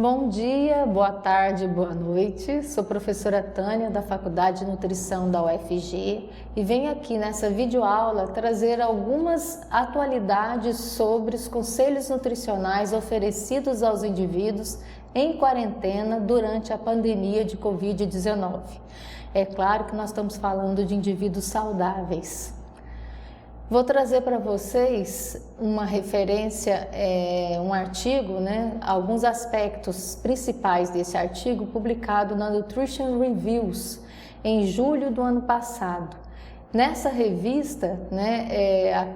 Bom dia, boa tarde, boa noite. Sou professora Tânia da Faculdade de Nutrição da UFG e venho aqui nessa videoaula trazer algumas atualidades sobre os conselhos nutricionais oferecidos aos indivíduos em quarentena durante a pandemia de Covid-19. É claro que nós estamos falando de indivíduos saudáveis. Vou trazer para vocês uma referência, um artigo, alguns aspectos principais desse artigo publicado na Nutrition Reviews em julho do ano passado. Nessa revista,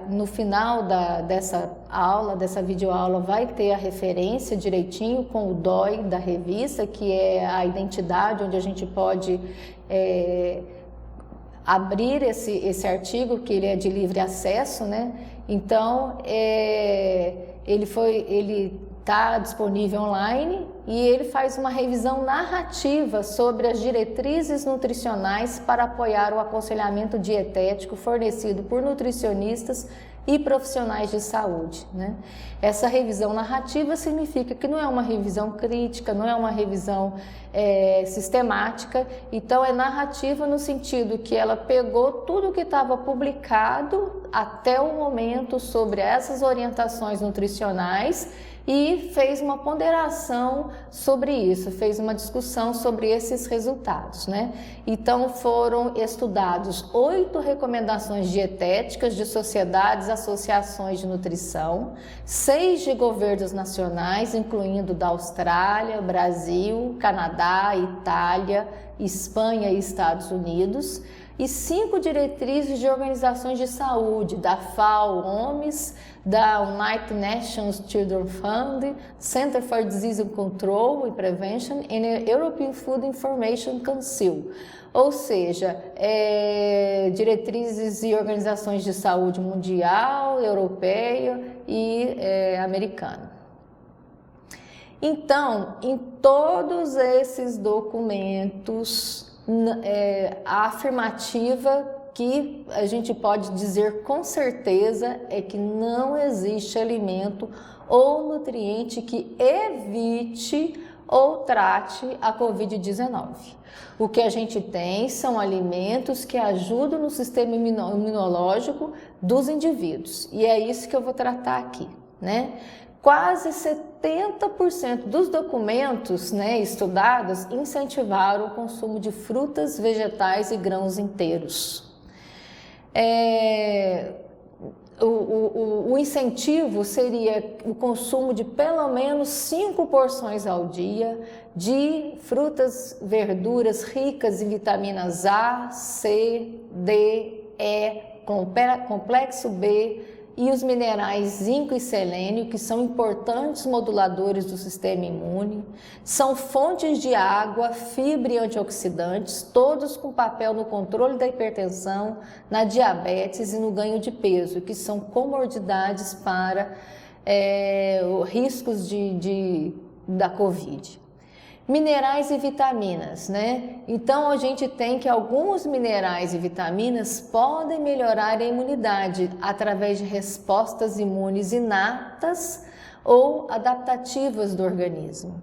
no final dessa aula, dessa videoaula, vai ter a referência direitinho com o DOI da revista, que é a identidade onde a gente pode abrir esse artigo, que ele é de livre acesso, Então, ele está disponível online e ele faz uma revisão narrativa sobre as diretrizes nutricionais para apoiar o aconselhamento dietético fornecido por nutricionistas e profissionais de saúde, Essa revisão narrativa significa que não é uma revisão crítica, não é uma revisão sistemática, então é narrativa no sentido que ela pegou tudo que estava publicado até o momento sobre essas orientações nutricionais e fez uma ponderação sobre isso, fez uma discussão sobre esses resultados, Então foram estudados 8 recomendações dietéticas de sociedades, associações de nutrição, 6 de governos nacionais, incluindo da Austrália, Brasil, Canadá, Itália, Espanha e Estados Unidos, e 5 diretrizes de organizações de saúde, da FAO, OMS, da United Nations Children Fund, Center for Disease Control and Prevention e European Food Information Council, ou seja, diretrizes e organizações de saúde mundial, europeia e americana. Então, em todos esses documentos, a afirmativa que a gente pode dizer com certeza é que não existe alimento ou nutriente que evite ou trate a Covid-19. O que a gente tem são alimentos que ajudam no sistema imunológico dos indivíduos, e é isso que eu vou tratar aqui, Quase 70% dos documentos estudados incentivaram o consumo de frutas, vegetais e grãos inteiros. O incentivo seria o consumo de pelo menos 5 porções ao dia de frutas, verduras ricas em vitaminas A, C, D, E, complexo B, e os minerais zinco e selênio, que são importantes moduladores do sistema imune, são fontes de água, fibra e antioxidantes, todos com papel no controle da hipertensão, na diabetes e no ganho de peso, que são comorbidades para riscos da Covid. Minerais e vitaminas, Então a gente tem que alguns minerais e vitaminas podem melhorar a imunidade através de respostas imunes inatas ou adaptativas do organismo.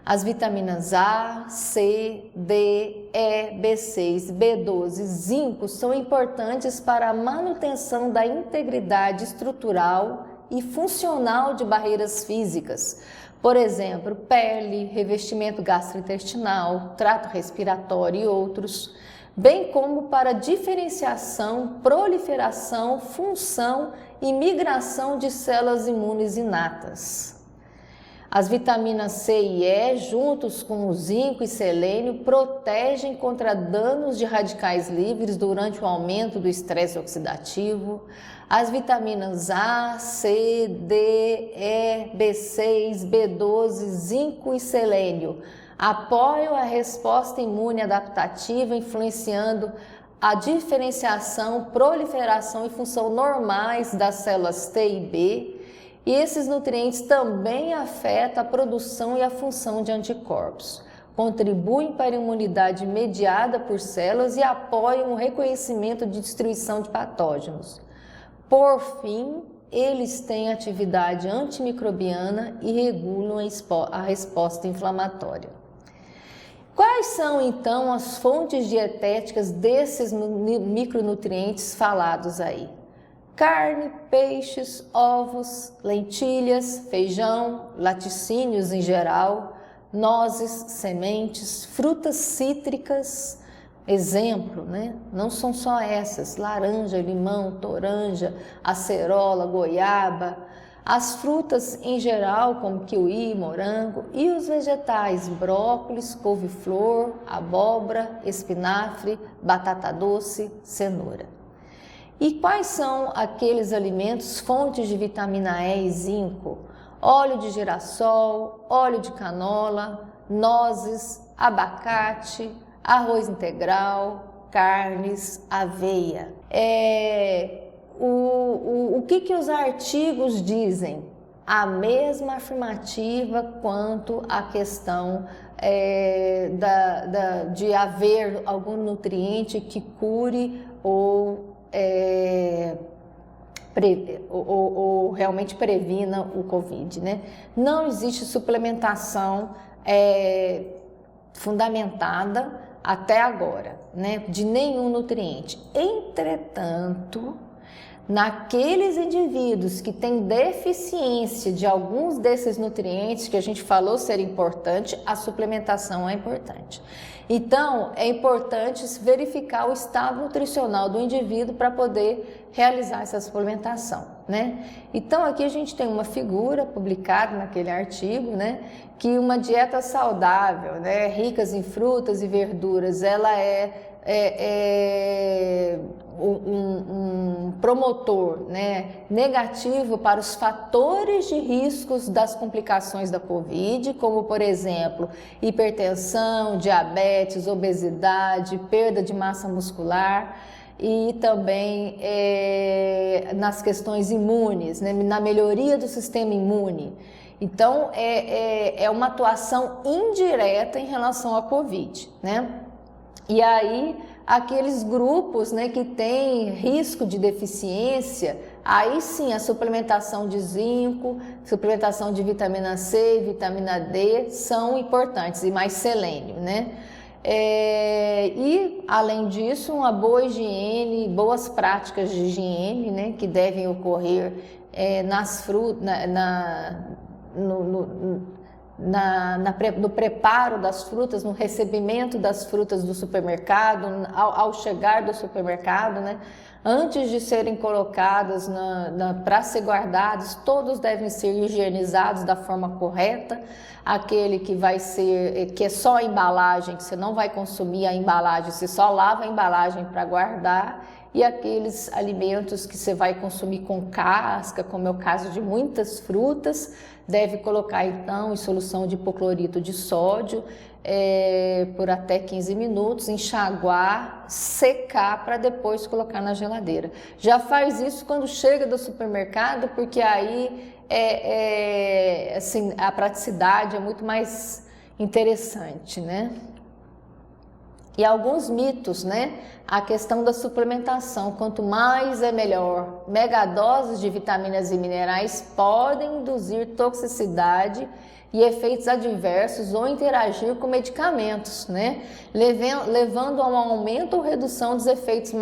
As vitaminas A, C, D, E, B6, B12, zinco são importantes para a manutenção da integridade estrutural e funcional de barreiras físicas. Por exemplo, pele, revestimento gastrointestinal, trato respiratório e outros, bem como para diferenciação, proliferação, função e migração de células imunes inatas. As vitaminas C e E, juntos com o zinco e selênio, protegem contra danos de radicais livres durante o aumento do estresse oxidativo. As vitaminas A, C, D, E, B6, B12, zinco e selênio apoiam a resposta imune adaptativa, influenciando a diferenciação, proliferação e função normais das células T e B. E esses nutrientes também afetam a produção e a função de anticorpos. Contribuem para a imunidade mediada por células e apoiam o reconhecimento de destruição de patógenos. Por fim, eles têm atividade antimicrobiana e regulam a resposta inflamatória. Quais são, então, as fontes dietéticas desses micronutrientes falados aí? Carne, peixes, ovos, lentilhas, feijão, laticínios em geral, nozes, sementes, frutas cítricas. Exemplo, né? Não são só essas: laranja, limão, toranja, acerola, goiaba, as frutas em geral, como kiwi, morango, e os vegetais: brócolis, couve-flor, abóbora, espinafre, batata doce, cenoura. E quais são aqueles alimentos fontes de vitamina E e zinco? Óleo de girassol, óleo de canola, nozes, abacate, arroz integral, carnes, aveia. O que os artigos dizem? A mesma afirmativa quanto a questão de haver algum nutriente que cure ou realmente previna o Covid, né? Não existe suplementação fundamentada até agora, né, de nenhum nutriente. Entretanto, naqueles indivíduos que têm deficiência de alguns desses nutrientes que a gente falou ser importante, a suplementação é importante. Então, é importante verificar o estado nutricional do indivíduo para poder realizar essa suplementação, né? Então, aqui a gente tem uma figura publicada naquele artigo, né, que uma dieta saudável, né, ricas em frutas e verduras, ela é um promotor, né, negativo para os fatores de riscos das complicações da Covid, como, por exemplo, hipertensão, diabetes, obesidade, perda de massa muscular, e também nas questões imunes, né, na melhoria do sistema imune. Então, é uma atuação indireta em relação à Covid, né? E aí, aqueles grupos, né, que têm risco de deficiência, aí sim a suplementação de zinco, suplementação de vitamina C e vitamina D são importantes, e mais selênio, né? E, além disso, uma boa higiene, boas práticas de higiene, né, que devem ocorrer nas frutas, no preparo das frutas, no recebimento das frutas do supermercado, ao chegar do supermercado, né? Antes de serem colocadas para ser guardados, todos devem ser higienizados da forma correta. Aquele que é só a embalagem, que você não vai consumir a embalagem, você só lava a embalagem para guardar. E aqueles alimentos que você vai consumir com casca, como é o caso de muitas frutas, deve colocar então em solução de hipoclorito de sódio por até 15 minutos, enxaguar, secar para depois colocar na geladeira. Já faz isso quando chega do supermercado, porque aí assim, a praticidade é muito mais interessante, né? E alguns mitos, né? A questão da suplementação, quanto mais é melhor. Megadoses de vitaminas e minerais podem induzir toxicidade e efeitos adversos ou interagir com medicamentos, né? Levando a um aumento ou redução dos efeitos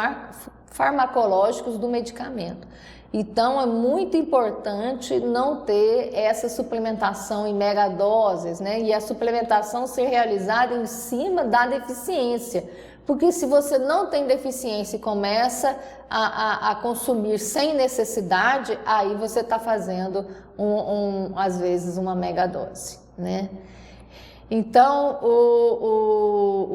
farmacológicos do medicamento. Então, é muito importante não ter essa suplementação em megadoses, né? E a suplementação ser realizada em cima da deficiência. Porque se você não tem deficiência e começa a consumir sem necessidade, aí você está fazendo, às vezes, uma megadose, né? Então,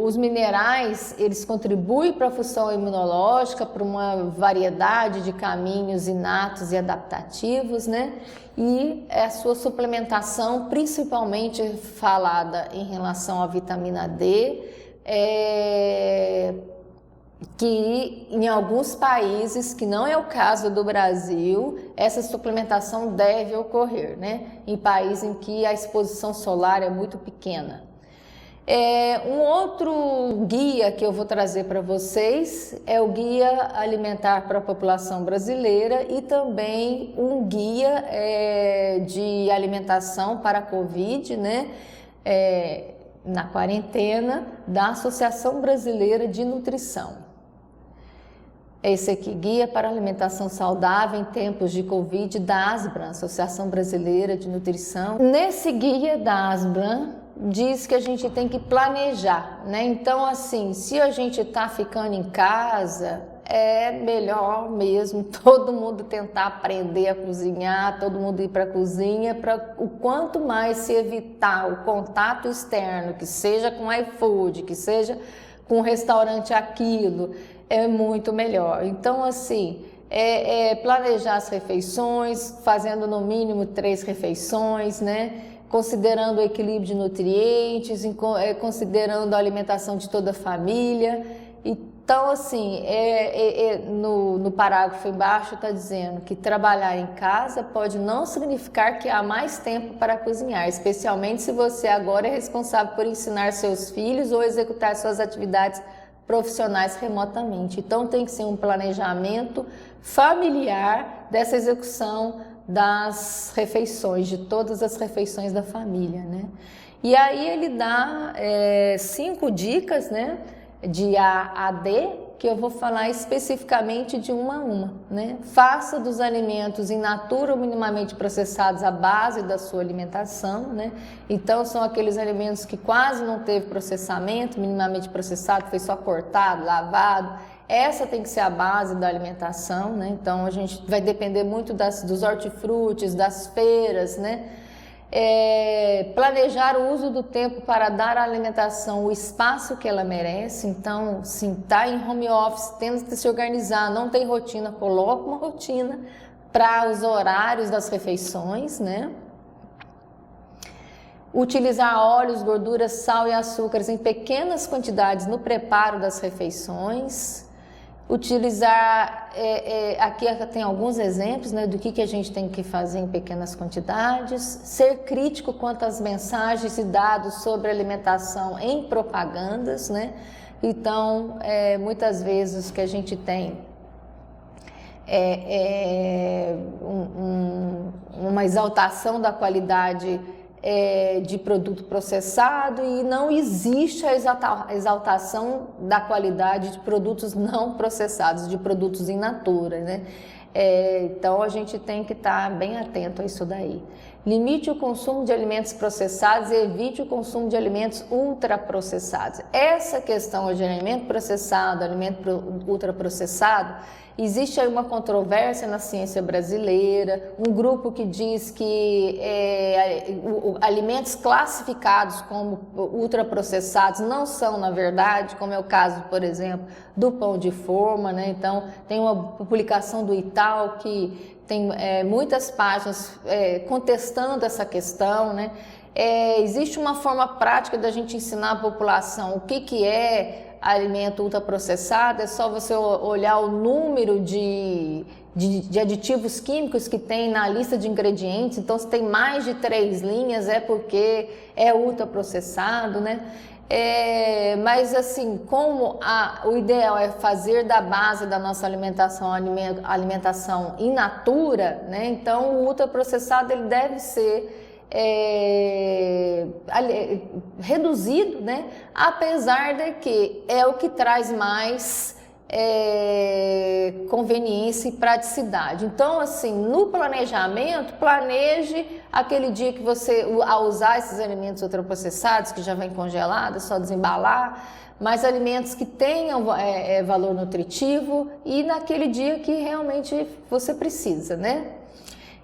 os minerais, eles contribuem para a função imunológica, para uma variedade de caminhos inatos e adaptativos, né? E a sua suplementação, principalmente falada em relação à vitamina D, que em alguns países, que não é o caso do Brasil, essa suplementação deve ocorrer, né? Em países em que a exposição solar é muito pequena. Um outro guia que eu vou trazer para vocês é o Guia Alimentar para a População Brasileira e também um guia de alimentação para a Covid, né? Na quarentena, da Associação Brasileira de Nutrição. Esse aqui, Guia para Alimentação Saudável em Tempos de Covid, da ASBRAM, Associação Brasileira de Nutrição. Nesse guia da ASBRAM, diz que a gente tem que planejar, né? Então, assim, se a gente tá ficando em casa, é melhor mesmo todo mundo tentar aprender a cozinhar, todo mundo ir para a cozinha, para o quanto mais se evitar o contato externo, que seja com iFood, que seja com o restaurante aquilo, é muito melhor. Então, assim, planejar as refeições, fazendo no mínimo 3 refeições, né? Considerando o equilíbrio de nutrientes, considerando a alimentação de toda a família. Então, assim, no parágrafo embaixo está dizendo que trabalhar em casa pode não significar que há mais tempo para cozinhar, especialmente se você agora é responsável por ensinar seus filhos ou executar suas atividades profissionais remotamente. Então, tem que ser um planejamento familiar dessa execução das refeições, de todas as refeições da família, né? E aí ele dá 5 dicas, né, de A a D, que eu vou falar especificamente de uma a uma, né? Faça dos alimentos in natura ou minimamente processados a base da sua alimentação, né? Então são aqueles alimentos que quase não teve processamento, minimamente processado, foi só cortado, lavado. Essa tem que ser a base da alimentação, né? Então a gente vai depender muito dos hortifrutis, das feiras, né? Planejar o uso do tempo para dar à alimentação o espaço que ela merece. Então, se está em home office, tendo que se organizar, não tem rotina, coloca uma rotina para os horários das refeições, né? Utilizar óleos, gorduras, sal e açúcares em pequenas quantidades no preparo das refeições. Utilizar, aqui tem alguns exemplos, né, do que a gente tem que fazer em pequenas quantidades. Ser crítico quanto às mensagens e dados sobre alimentação em propagandas, né? Então, muitas vezes o que a gente tem uma exaltação da qualidade de produto processado e não existe a exaltação da qualidade de produtos não processados, de produtos in natura, né? Então a gente tem que estar bem atento a isso daí. Limite o consumo de alimentos processados e evite o consumo de alimentos ultraprocessados. Essa questão de alimento processado, alimento ultraprocessado, existe aí uma controvérsia na ciência brasileira, um grupo que diz que alimentos classificados como ultraprocessados não são, na verdade, como é o caso, por exemplo, do pão de forma, né? Então, tem uma publicação do Itaú que tem muitas páginas contestando essa questão, né? Existe uma forma prática da gente ensinar a população o que é alimento ultraprocessado. É só você olhar o número de aditivos químicos que tem na lista de ingredientes. Então, se tem mais de 3 linhas, é porque é ultraprocessado, né? Mas assim, como o ideal é fazer da base da nossa alimentação in natura, né? Então o ultraprocessado ele deve ser reduzido, né? Apesar de que é o que traz mais conveniência e praticidade. Então, assim, no planejamento, planeje aquele dia que você, ao usar esses alimentos ultraprocessados, que já vem congelado, é só desembalar, mas alimentos que tenham valor nutritivo e naquele dia que realmente você precisa, né?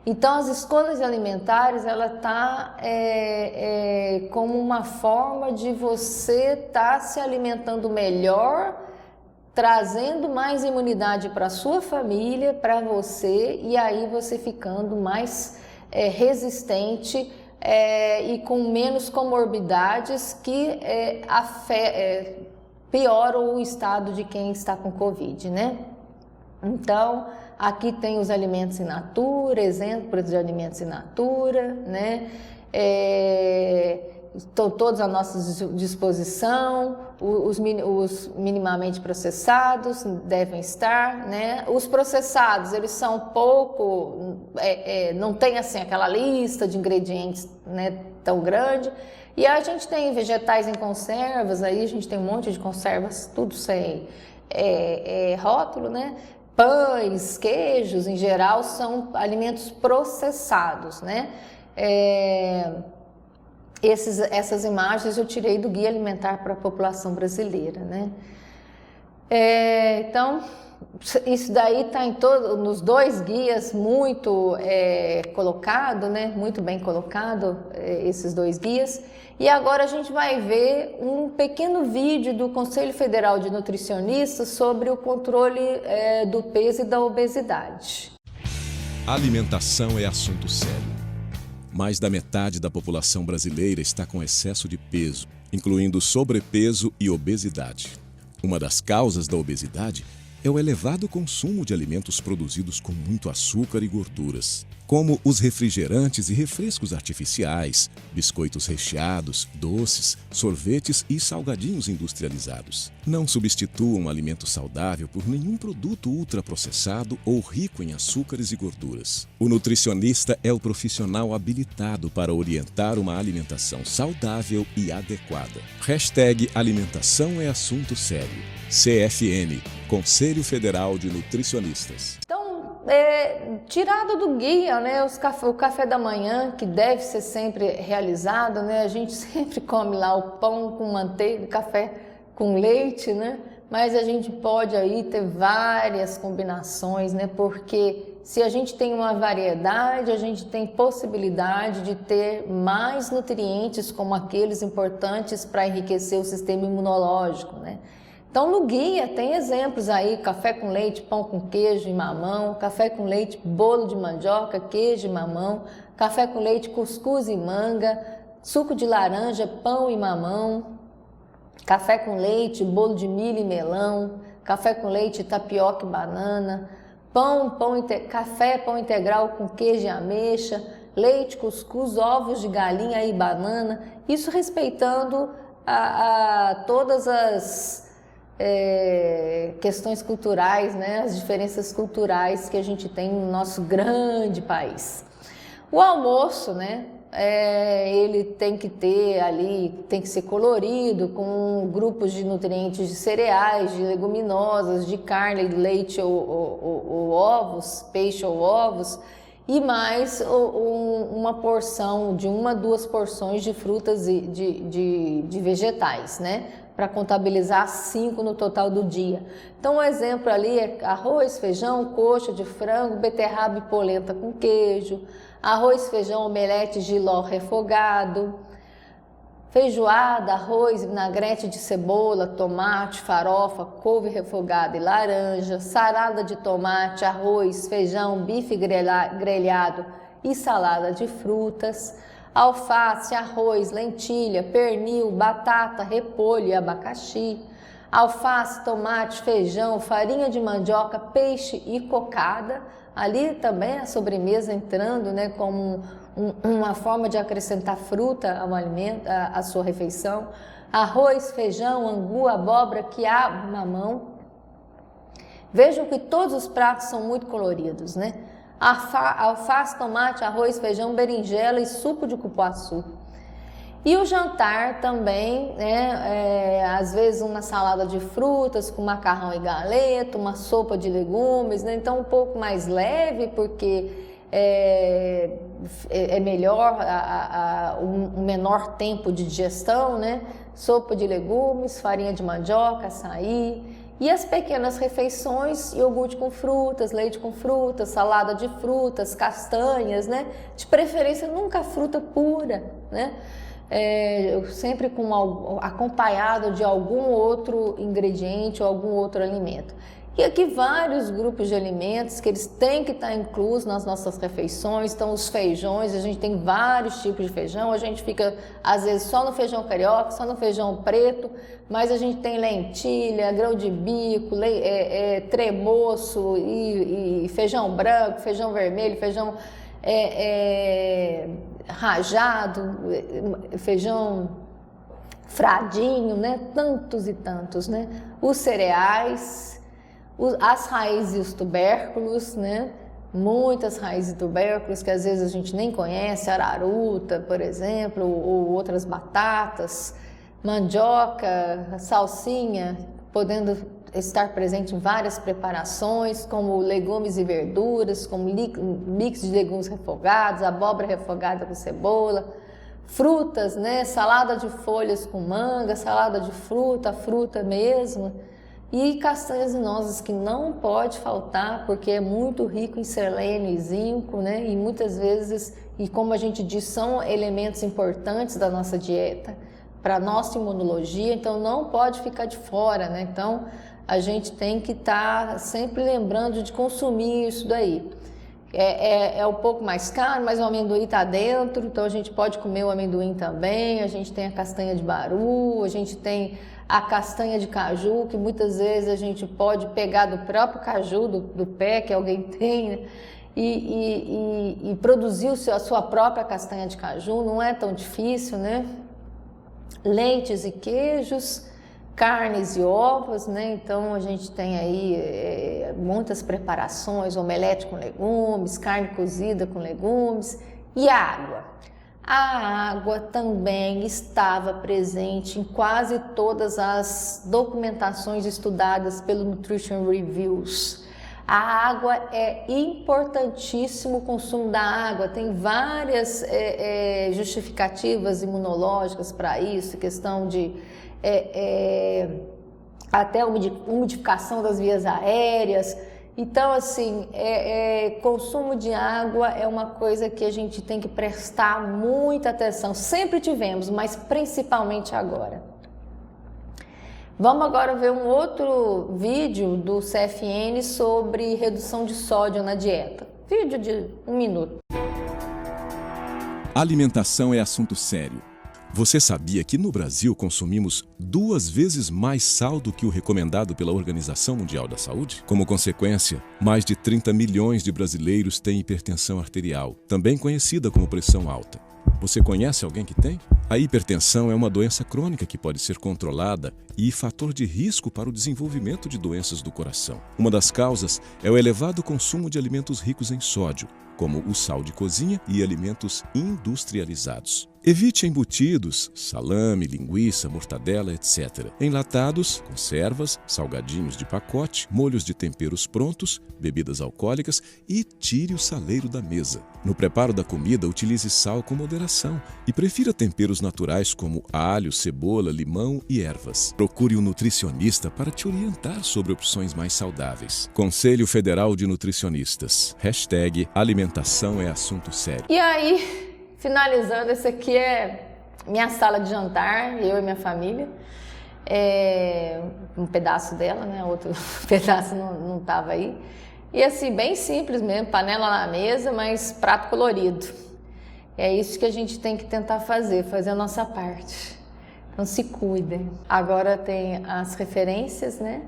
Então, as escolhas alimentares, ela tá como uma forma de você estar se alimentando melhor, trazendo mais imunidade para a sua família, para você, e aí você ficando mais resistente e com menos comorbidades que pioram o estado de quem está com Covid, né? Então, aqui tem os alimentos in natura, exemplos de alimentos in natura, né? estão todos à nossa disposição, os minimamente processados devem estar, né? Os processados, eles são pouco, não tem assim aquela lista de ingredientes, né, tão grande. E a gente tem vegetais em conservas, aí a gente tem um monte de conservas, tudo sem rótulo, né? Pães, queijos, em geral, são alimentos processados, né? Essas imagens eu tirei do Guia Alimentar para a População Brasileira, né? Então, isso daí está nos 2 guias muito colocado, né? Muito bem colocado, esses 2 guias. E agora a gente vai ver um pequeno vídeo do Conselho Federal de Nutricionistas sobre o controle do peso e da obesidade. A alimentação é assunto sério. Mais da metade da população brasileira está com excesso de peso, incluindo sobrepeso e obesidade. Uma das causas da obesidade é o elevado consumo de alimentos produzidos com muito açúcar e gorduras, como os refrigerantes e refrescos artificiais, biscoitos recheados, doces, sorvetes e salgadinhos industrializados. Não substituam um alimento saudável por nenhum produto ultraprocessado ou rico em açúcares e gorduras. O nutricionista é o profissional habilitado para orientar uma alimentação saudável e adequada. #Alimentação é assunto sério. CFN, Conselho Federal de Nutricionistas. Tirado do guia, né, o café da manhã, que deve ser sempre realizado, né, a gente sempre come lá o pão com manteiga, o café com leite, né, mas a gente pode aí ter várias combinações, né, porque se a gente tem uma variedade, a gente tem possibilidade de ter mais nutrientes como aqueles importantes para enriquecer o sistema imunológico, né. Então, no guia tem exemplos aí, café com leite, pão com queijo e mamão, café com leite, bolo de mandioca, queijo e mamão, café com leite, cuscuz e manga, suco de laranja, pão e mamão, café com leite, bolo de milho e melão, café com leite, tapioca e banana, café, pão integral com queijo e ameixa, leite, cuscuz, ovos de galinha e banana, isso respeitando todas as questões culturais, né, as diferenças culturais que a gente tem no nosso grande país. O almoço, né, ele tem que ter ali, tem que ser colorido, com grupos de nutrientes de cereais, de leguminosas, de carne, leite ou ovos, peixe ou ovos, e mais uma porção, de 1 a 2 porções de frutas e de vegetais, né? Para contabilizar 5 no total do dia. Então, um exemplo ali é arroz, feijão, coxa de frango, beterraba e polenta com queijo, arroz, feijão, omelete, jiló refogado, feijoada, arroz, vinagrete de cebola, tomate, farofa, couve refogada e laranja, salada de tomate, arroz, feijão, bife grelhado e salada de frutas, alface, arroz, lentilha, pernil, batata, repolho e abacaxi, alface, tomate, feijão, farinha de mandioca, peixe e cocada. Ali também a sobremesa entrando, né, como uma forma de acrescentar fruta ao alimento, à sua refeição. Arroz, feijão, angu, abóbora, quiabo, mamão. Vejam que todos os pratos são muito coloridos, né? Alface, tomate, arroz, feijão, berinjela e suco de cupuaçu. E o jantar também, né, às vezes uma salada de frutas com macarrão e galeto, uma sopa de legumes, né, então um pouco mais leve, porque é melhor, um menor tempo de digestão, né, sopa de legumes, farinha de mandioca, açaí. E as pequenas refeições, iogurte com frutas, leite com frutas, salada de frutas, castanhas, né? De preferência nunca fruta pura, né? Sempre acompanhado de algum outro ingrediente ou algum outro alimento. E aqui vários grupos de alimentos que eles têm que estar inclusos nas nossas refeições. Então os feijões, a gente tem vários tipos de feijão, a gente fica às vezes só no feijão carioca, só no feijão preto, mas a gente tem lentilha, grão de bico, tremoço e feijão branco, feijão vermelho, feijão rajado, feijão fradinho, né? Tantos e tantos, né? Os cereais, as raízes e os tubérculos, né? Muitas raízes e tubérculos que às vezes a gente nem conhece, araruta, por exemplo, ou outras batatas, mandioca, salsinha, podendo estar presente em várias preparações, como legumes e verduras, como mix de legumes refogados, abóbora refogada com cebola, frutas, né? Salada de folhas com manga, salada de fruta mesmo, e castanhas e nozes, que não pode faltar, porque é muito rico em selênio e zinco, né? E muitas vezes, e como a gente diz, são elementos importantes da nossa dieta, para a nossa imunologia, então não pode ficar de fora, né? Então a gente tem que estar sempre lembrando de consumir isso daí. É um pouco mais caro, mas o amendoim está dentro, então a gente pode comer o amendoim também. A gente tem a castanha de baru, a gente tem a castanha de caju, que muitas vezes a gente pode pegar do próprio caju, do pé que alguém tem, né? E produzir a sua própria castanha de caju, não é tão difícil, né? Leites e queijos, carnes e ovos, né? Então a gente tem aí muitas preparações, omelete com legumes, carne cozida com legumes e água. A água também estava presente em quase todas as documentações estudadas pelo Nutrition Reviews. A água é importantíssimo, o consumo da água, tem várias justificativas imunológicas para isso, questão de até umidificação das vias aéreas. Então, assim, consumo de água é uma coisa que a gente tem que prestar muita atenção. Sempre tivemos, mas principalmente agora. Vamos agora ver um outro vídeo do CFN sobre redução de sódio na dieta. Vídeo de 1 minuto. Alimentação é assunto sério. Você sabia que no Brasil consumimos 2 vezes mais sal do que o recomendado pela Organização Mundial da Saúde? Como consequência, mais de 30 milhões de brasileiros têm hipertensão arterial, também conhecida como pressão alta. Você conhece alguém que tem? A hipertensão é uma doença crônica que pode ser controlada e fator de risco para o desenvolvimento de doenças do coração. Uma das causas é o elevado consumo de alimentos ricos em sódio, como o sal de cozinha e alimentos industrializados. Evite embutidos, salame, linguiça, mortadela, etc. Enlatados, conservas, salgadinhos de pacote, molhos de temperos prontos, bebidas alcoólicas e tire o saleiro da mesa. No preparo da comida, utilize sal com moderação e prefira temperos naturais como alho, cebola, limão e ervas. Procure um nutricionista para te orientar sobre opções mais saudáveis. Conselho Federal de Nutricionistas. #Alimentação é assunto sério. E aí, finalizando, esse aqui é minha sala de jantar, eu e minha família. Um pedaço dela, né? Outro pedaço não estava aí. E assim, bem simples mesmo, panela na mesa, mas prato colorido. É isso que a gente tem que tentar fazer a nossa parte. Então se cuidem. Agora tem as referências, né?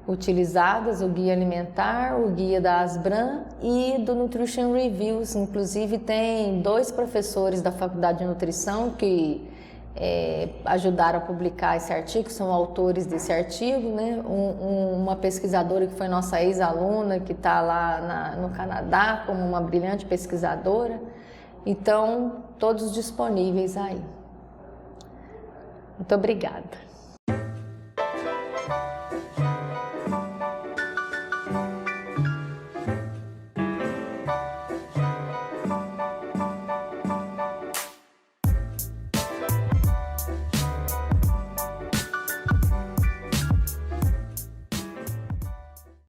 Utilizadas, o guia alimentar, o guia da Asbram e do Nutrition Reviews. Inclusive tem 2 professores da Faculdade de Nutrição que ajudaram a publicar esse artigo, são autores desse artigo, né? Uma pesquisadora que foi nossa ex-aluna, que está lá no Canadá como uma brilhante pesquisadora. Então, todos disponíveis aí. Muito obrigada.